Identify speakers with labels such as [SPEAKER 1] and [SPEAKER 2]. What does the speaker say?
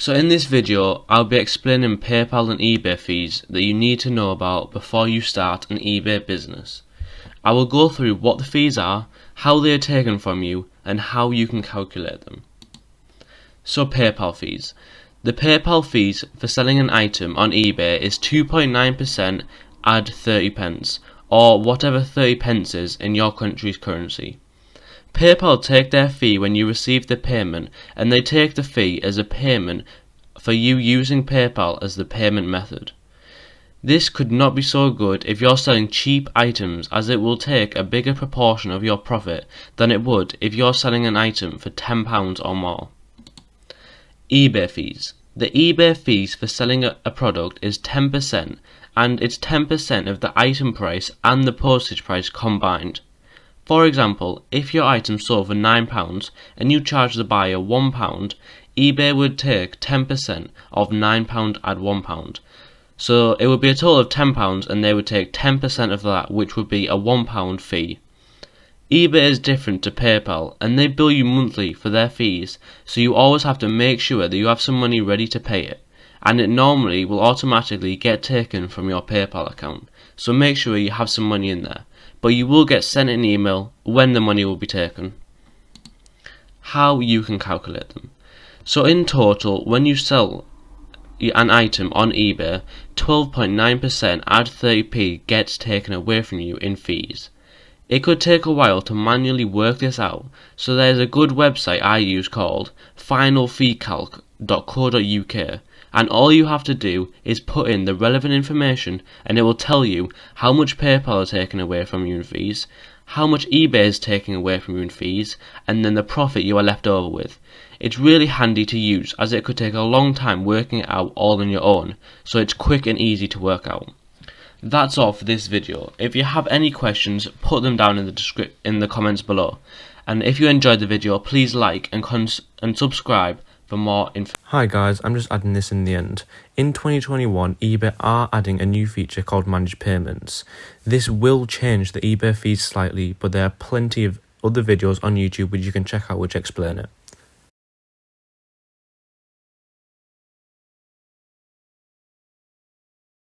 [SPEAKER 1] So in this video, I'll be explaining PayPal and eBay fees that you need to know about before you start an eBay business. I will go through what the fees are, how they are taken from you, and how you can calculate them. So PayPal fees. The PayPal fees for selling an item on eBay is 2.9% add 30 pence, or whatever 30 pence is in your country's currency. PayPal take their fee when you receive the payment, and they take the fee as a payment for you using PayPal as the payment method. This could not be so good if you're selling cheap items, as it will take a bigger proportion of your profit than it would if you're selling an item for £10 or more. eBay fees. The eBay fees for selling a product is 10%, and it's 10% of the item price and the postage price combined. For example, if your item sold for £9 and you charge the buyer £1, eBay would take 10% of £9 add £1. So it would be a total of £10 and they would take 10% of that, which would be a £1 fee. eBay is different to PayPal, and they bill you monthly for their fees, so you always have to make sure that you have some money ready to pay it, and it normally will automatically get taken from your PayPal account, so make sure you have some money in there. But you will get sent an email when the money will be taken. How you can calculate them. So in total, when you sell an item on eBay, 12.9% add 30p gets taken away from you in fees. It could take a while to manually work this out, so there's a good website I use called finalfeecalc.co.uk, and all you have to do is put in the relevant information and it will tell you how much PayPal is taking away from you in fees, how much eBay is taking away from you in fees, and then the profit you are left over with. It's really handy to use, as it could take a long time working it out all on your own, so it's quick and easy to work out. That's all for this video. If you have any questions, put them down in the comments below. And if you enjoyed the video, please like and subscribe for more info.
[SPEAKER 2] Hi guys, I'm just adding this in the end. In 2021, eBay are adding a new feature called Managed Payments. This will change the eBay fees slightly, but there are plenty of other videos on YouTube which you can check out which explain it.